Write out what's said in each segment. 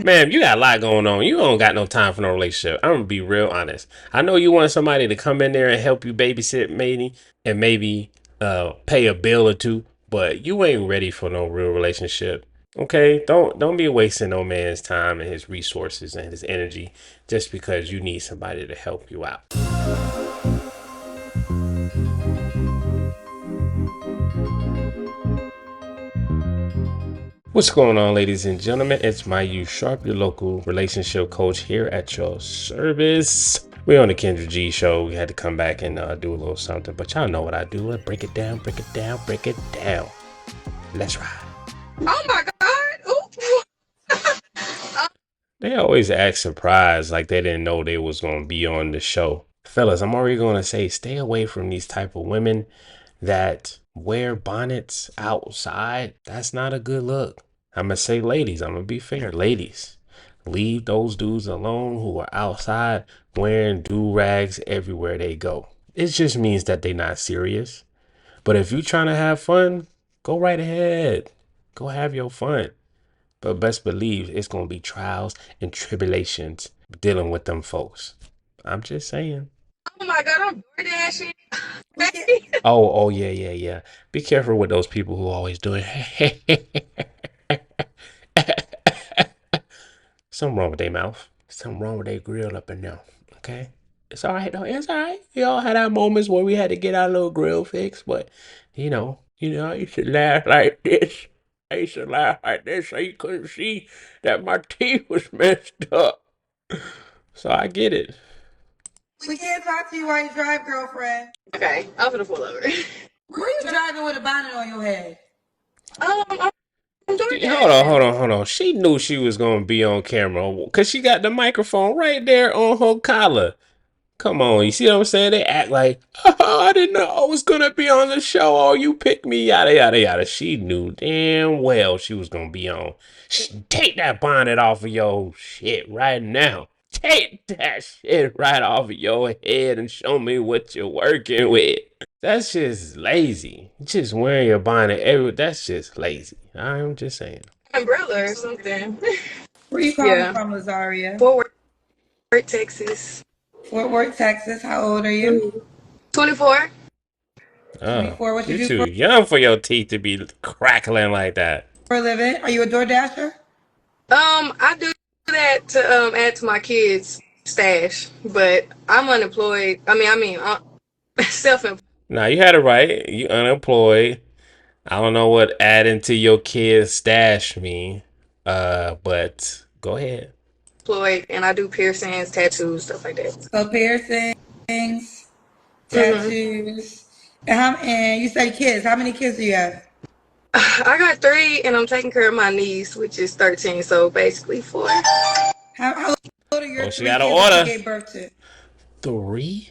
Man, you got a lot going on. You don't got no time for no relationship. I'm gonna be real honest. I know you want somebody to come in there and help you babysit, maybe, and maybe pay a bill or two, but you ain't ready for no real relationship. Okay, don't be wasting no man's time and his resources and his energy just because you need somebody to help you out. What's going on, ladies and gentlemen? It's my U Sharp, your local relationship coach here at your service. We're on the Kendra G show. We had to come back and do a little something, but y'all know what I do. I break it down, break it down, break it down. Let's ride. Oh my God. They always act surprised like they didn't know they was going to be on the show. Fellas, I'm already going to say stay away from these type of women that wear bonnets outside. That's not a good look. I'm going to say ladies, I'm going to be fair. Ladies, leave those dudes alone who are outside wearing do-rags everywhere they go. It just means that they're not serious. But if you're trying to have fun, go right ahead. Go have your fun. But best believe it's going to be trials and tribulations dealing with them folks. I'm just saying. Oh my God, I'm door dashing. Oh, yeah. Be careful with those people who always doing something wrong with their mouth. Something wrong with their grill up in there. Okay? It's all right, though. It's all right. We all had our moments where we had to get our little grill fixed, but I used to laugh like this. I used to laugh like this so you couldn't see that my teeth was messed up. So I get it. We can't talk to you while you drive, girlfriend. Okay, I'm gonna pull over. Where you driving with a bonnet on your head? I'm door Hold on. She knew she was gonna be on camera because she got the microphone right there on her collar. Come on, you see what I'm saying? They act like, oh, I didn't know I was gonna be on the show. Oh, you picked me, yada yada yada. She knew damn well she was gonna be on. Take that bonnet off of your shit right now. Take that shit right off of your head and show me what you're working with. That's just lazy. Just wearing your bonnet that's just lazy. I'm just saying. umbrella or something. Where you calling Yeah. from, Lazaria? Fort Worth, Texas. Fort Worth, Texas. How old are you? 24. Oh, 24. What you you do too young for your teeth to be crackling like that. for a living? Are you a door dasher? I do that to add to my kids' stash, but I'm unemployed. Self-employed. Now you had it right. You unemployed. I don't know what adding to your kid's stash mean. But go ahead. And I do piercings, tattoos, stuff like that. So piercings, hmm tattoos. And you say kids. How many kids do you have? I got 3, and I'm taking care of my niece, which is 13, so basically 4. How old are your Oh, she 3 got an kids that you order. gave birth to? 3?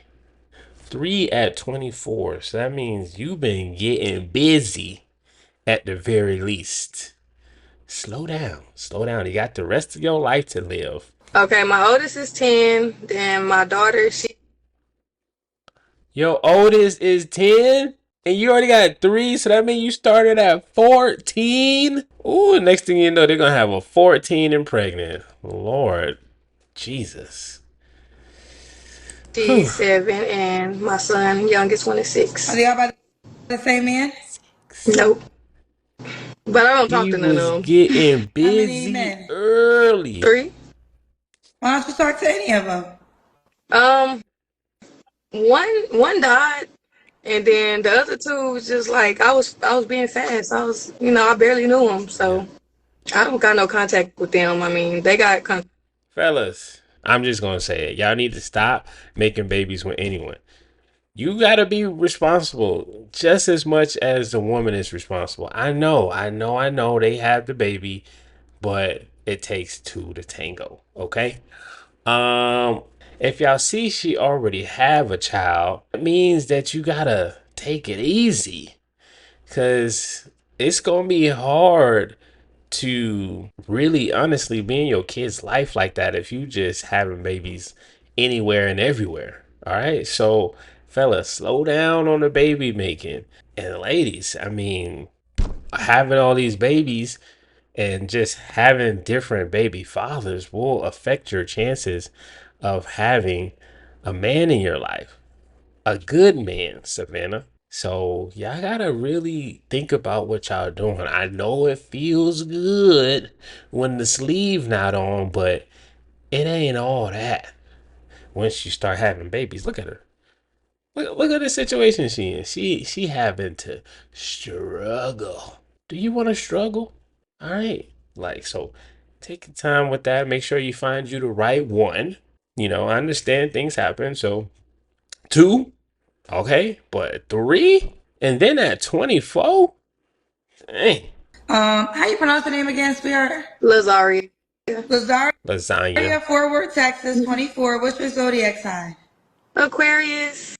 3 at 24. So that means you've been getting busy at the very least. Slow down. Slow down. You got the rest of your life to live. Okay, my oldest is 10, then my daughter, Your oldest is 10? And you already got 3, so that means you started at 14? Ooh, next thing you know, they're going to have a 14 and pregnant. Lord Jesus. she's 7, and my son, youngest one, is Are 6. they all by the same man? Nope. But I don't talk He to none was of them. getting How many busy men? early. 3. Why don't you talk to any of them? Um, one died, and then the other 2 was just like I was being fast. I barely knew them, so I don't got no contact with them. I mean, they got contact. Fellas, I'm just going to say it. Y'all need to stop making babies with anyone. You got to be responsible just as much as the woman is responsible. I know they have the baby, but it takes 2 to tango, okay? Um, if y'all see she already have a child, it means that you got to take it easy cuz it's going to be hard to really honestly be in your kid's life like that if you just having babies anywhere and everywhere. All right. So, fellas, slow down on the baby making. And ladies, I mean, having all these babies, And just having different baby fathers will affect your chances of having a man in your life, a good man, Savannah. So y'all gotta really think about what y'all doing. I know it feels good when the sleeve not on, but it ain't all that. Once you start having babies, look at her. Look at the situation she in. She having to struggle. Do you want to struggle? All right. Like so, take your time with that. Make sure you find you the right one. I understand things happen. So two, okay, but three, and then at 24, dang, How you pronounce the name again, sweetheart? Lazaria. Lazaria, lasagna. Fort Worth, Texas, 24. What's your zodiac sign? Aquarius.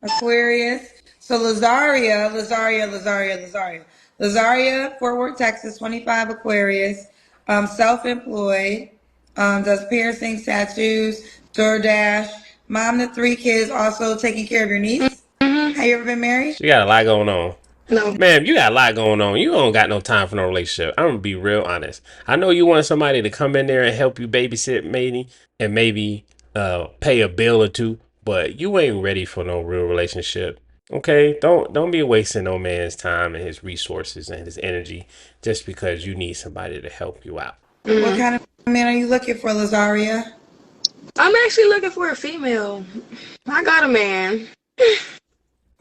Aquarius. So Lazaria, Fort Worth, Texas, 25, Aquarius. Self-employed. Does piercings, tattoos, DoorDash. Mom to three kids, also taking care of your niece. Mm-hmm. Have you ever been married? She got a lot going on. No. Man, you got a lot going on. You don't got no time for no relationship. I'm gonna be real honest. I know you want somebody to come in there and help you babysit, maybe, and maybe pay a bill or two, but you ain't ready for no real relationship. Okay, don't be wasting no man's time and his resources and his energy just because you need somebody to help you out. What Mm. kind of man are you looking for, Lazaria? I'm actually looking for a female. I got a man.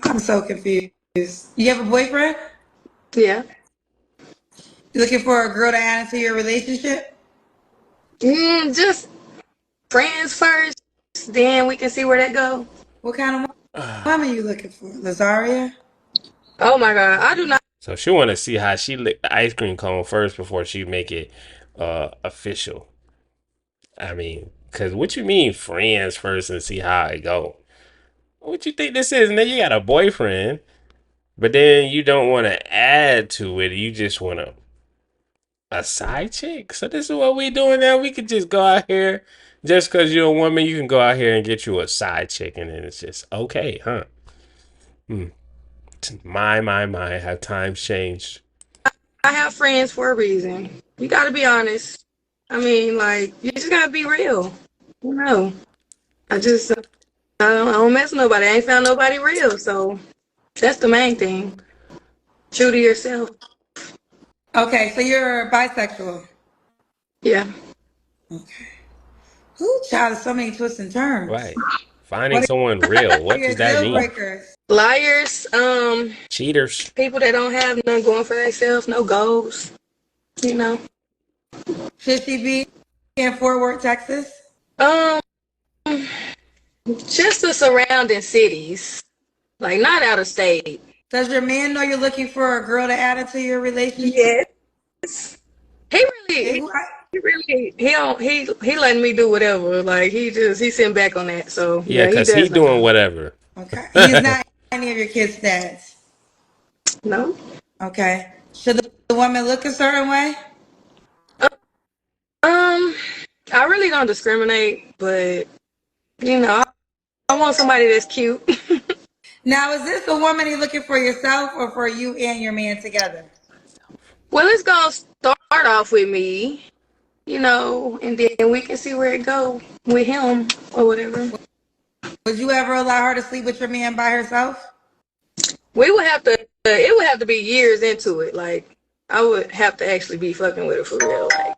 I'm so confused. You have a boyfriend? Yeah. You looking for a girl to add into your relationship? Just friends first. Then we can see where that go. What kind of woman are you looking for, Lazaria? Oh my God. I do not. So she want to see how she lick the ice cream cone first before she make it official. I mean, cause what you mean friends first and see how it go? What you think this is? And then you got a boyfriend, but then you don't want to add to it. You just want a side chick. So this is what we doing now. We could just go out here, just cause you're a woman, you can go out here and get you a side chick, and then it's just okay, huh? Hmm. My, have times changed. I have friends for a reason. You got to be honest. I mean, like, you just got to be real. No. I just, I don't mess with nobody. I ain't found nobody real. So that's the main thing. True to yourself. Okay, so you're bisexual. Yeah. Okay. Ooh, child, there's so many twists and turns. Right. Finding What someone real. are What your does that deal mean? breakers? Liars, Cheaters. people that don't have none going for themselves, no goals, you know. Should she be in Fort Worth, Texas? Um, just the surrounding cities, like not out of state. Does your man know you're looking for a girl to add into your relationship? Yes. He really, Okay, he, he really, he don't, he letting me do whatever. Like he's sitting back on that. So Yeah, yeah, he cause he does doing know. whatever. okay. He's not any of your kids' dads. No. Okay. Should the woman look a certain way? Um, I really don't discriminate, but I want somebody that's cute. Now, is this the woman you're looking for yourself or for you and your man together? Well, it's gonna start off with me, and then we can see where it go with him or whatever. Would you ever allow her to sleep with your man by herself? We would have to. It would have to be years into it. Like I would have to actually be fucking with her for real. Like,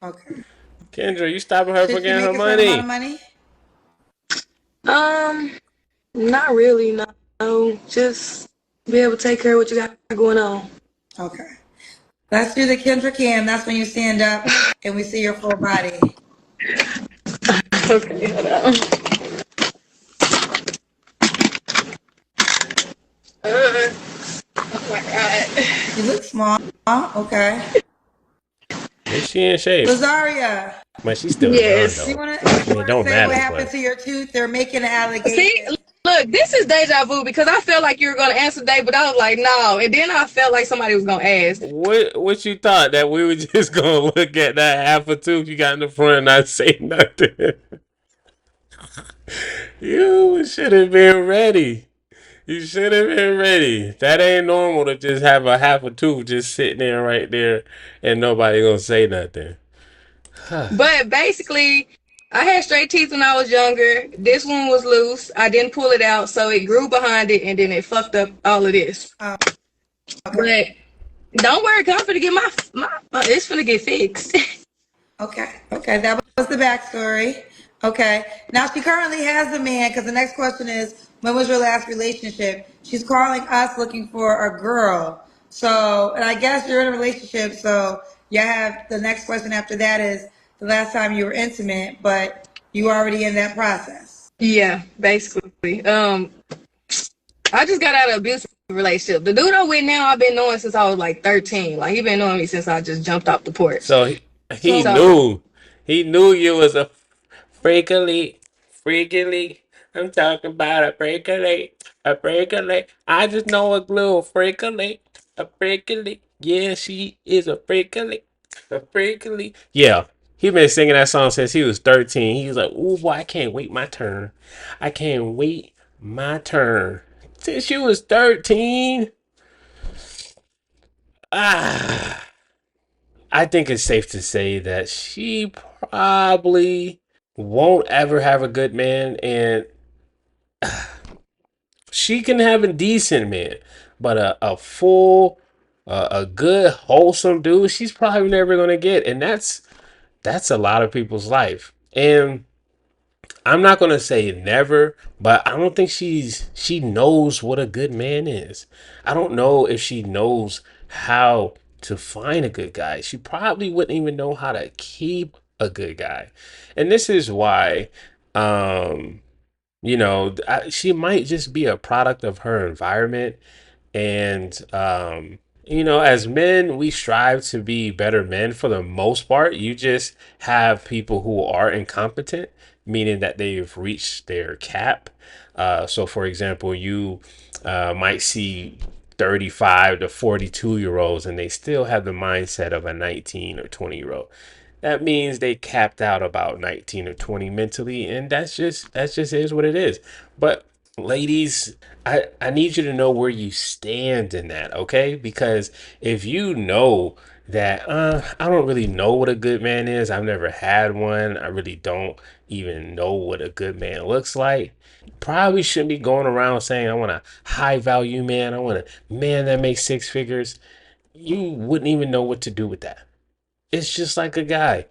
Okay. Kendra, you stopping her Should from she getting her make a certain amount of money? money? um, not really. No, just be able to take care of what you got going on. Okay. Let's do the Kendra cam. That's when you stand up and we see your full body. Okay, hold on. Oh my god. You look small. Okay. At least she in shape. Lazaria, But she's still young Yes. though. did I you mean, it wanna don't say what matter, happened but to your tooth? They're making an See, allegation. look, this is deja vu because I felt like you were gonna answer today, but I was like, no. And then I felt like somebody was gonna ask. what you thought that we were just gonna look at that half a tooth you got in the front and not say nothing? You should have been ready. You should have been ready. That ain't normal to just have a half a tooth just sitting there right there and nobody gonna say nothing. But basically, I had straight teeth when I was younger. This one was loose. I didn't pull it out, so it grew behind it, and then it fucked up all of this. Oh, okay. But don't worry, 'cause I'm finna get it's finna get fixed. Okay. Okay. That was the backstory. Okay. Now she currently has a man because the next question is, when was your last relationship? She's calling us looking for a girl. So, and I guess you're in a relationship. So you have the next question after that is the last time you were intimate, but you already in that process. Yeah, basically. I just got out of an abusive relationship. The dude I'm with now, I've been knowing since I was like 13. Like he been knowing me since I just jumped off the porch. So he So, So knew. He knew you was a freakily, freakily. I'm talking about a freakily, a freakily. I just know a little freakily, a freakily. Yeah, she is a freakily, a freakily. Yeah, he been singing that song since he was 13. He was like, "Ooh, boy, I can't wait my turn. I can't wait my turn." Since you was 13. Ah. I think it's safe to say that she probably won't ever have a good man, and she can have a decent man, but a full, a good, wholesome dude, she's probably never gonna get, and that's a lot of people's life. And I'm not gonna say never, but I don't think she knows what a good man is. I don't know if she knows how to find a good guy. She probably wouldn't even know how to keep a good guy. And this is why um she might just be a product of her environment. And as men, we strive to be better men for the most part. You just have people who are incompetent, meaning that they've reached their cap. So for example, you might see 35 to 42-year olds and they still have the mindset of a 19 or 20-year-old. That means they capped out about 19 or 20 mentally, and that's just is what it is. But ladies, I need you to know where you stand in that, okay? Because if you know that I don't really know what a good man is, I've never had one, I really don't even know what a good man looks like, probably shouldn't be going around saying I want a high value man, I want a man that makes six figures. You wouldn't even know what to do with that. It's just like a guy.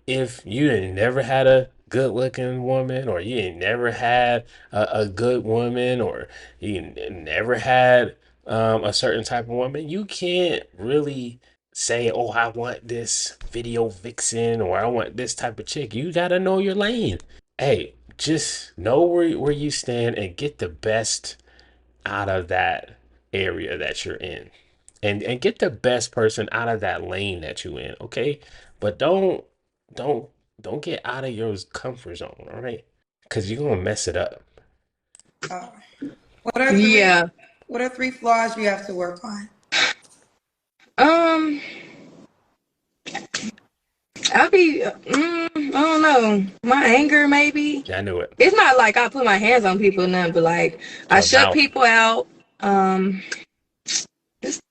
If you ain't never had a good looking woman, or you ain't never had a good woman, or never had a certain type of woman, you can't really say, oh, I want this video vixen, or I want this type of chick. You got to know your lane. Hey, just know where you stand and get the best out of that area that you're in, and get the best person out of that lane that you in, okay? But don't don't get out of your comfort zone, all right? Because you're gonna mess it up. uh, what are three, yeah. what are three flaws you have to work on? Um, I don't know. My anger, maybe. Yeah, I knew it. It's not like I put my hands on people or nothing, but like I Your shut mouth. people out. Um, just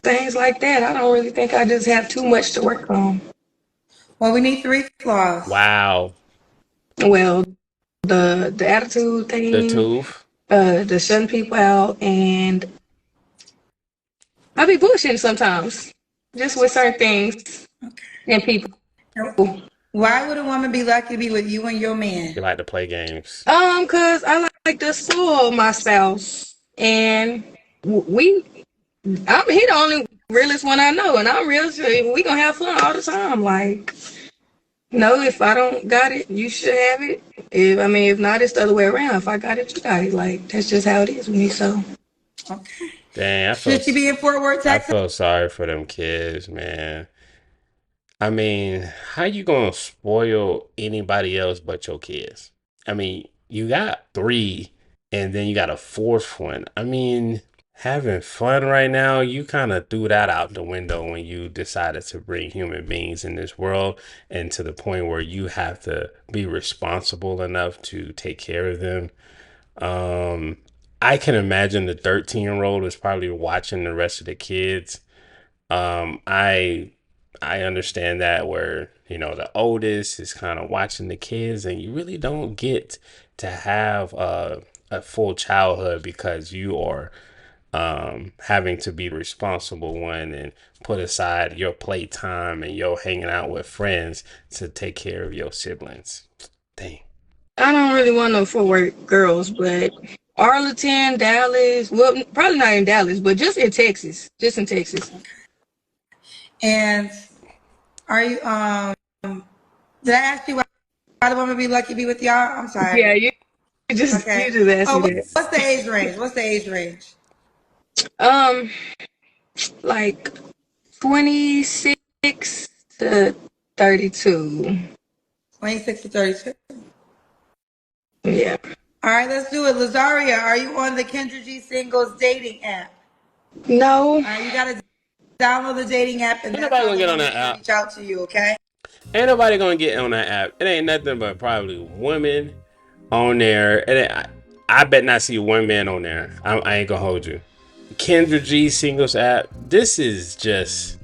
things like that. I don't really think I just have too much to work on. Well, we need three flaws. Wow. Well, the attitude The thing, tooth. the shutting people out, and I be bullshitting sometimes, just with certain things and people. Now, why would a woman be lucky to be with you and your man? You like to play games. Cause I like to spoil my spouse, and we, he the only realest one I know, and I'm real. So we gonna have fun all the time. Like, no, if I don't got it, you should have it. If not, it's the other way around. If I got it, you got it. Like that's just how it is with me. So Okay. Dang, Should she be in Fort Worth, I Texas? feel sorry for them kids, man. I mean, how you gonna spoil anybody else but your kids? I mean, you got three, and then you got a fourth one. I mean, having fun right now, you kind of threw that out the window when you decided to bring human beings in this world, and to the point where you have to be responsible enough to take care of them. Um, I can imagine the 13-year-old is probably watching the rest of the kids. I understand that where the oldest is kind of watching the kids, and you really don't get to have a full childhood because you are having to be the responsible one and put aside your playtime and your hanging out with friends to take care of your siblings. Dang. I don't really want no Fort Worth girls, but Arlington, Dallas, well, probably not in Dallas, but just in Texas, just in Texas. And are you did I ask you why the woman be lucky to be with y'all? I'm sorry. Yeah, you Okay. just asked Oh, me that. what's the age range? What's the age range? Um, like 26 to 32. 26 to 32. Yeah. All right, let's do it. Lazaria, are you on the Kendra G Singles dating app? No. All right, you gotta download the dating app, and Ain't that's nobody how gonna the get on woman's that gonna app. reach out to you. Okay. Ain't nobody gonna get on that app. It ain't nothing but probably women on there. And I bet not see one man on there. I ain't gonna hold you. Kendra G Singles app. This is just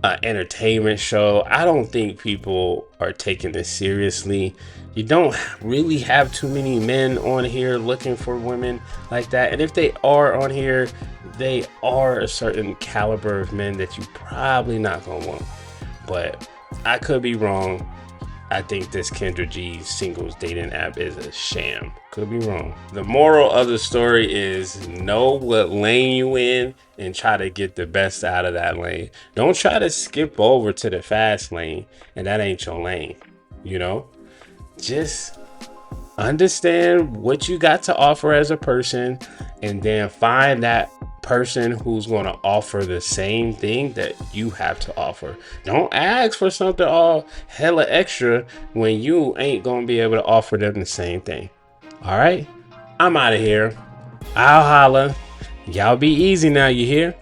an entertainment show. I don't think people are taking this seriously. You don't really have too many men on here looking for women like that. And if they are on here, they are a certain caliber of men that you probably not gonna want. But I could be wrong. I think this Kendra G singles dating app is a sham. Could be wrong. The moral of the story is know what lane you in and try to get the best out of that lane. Don't try to skip over to the fast lane and that ain't your lane. You know? Just understand what you got to offer as a person and then find that person who's going to offer the same thing that you have to offer. Don't ask for something all hella extra when you ain't going to be able to offer them the same thing. All right, I'm out of here. I'll holla. Y'all be easy now, you hear?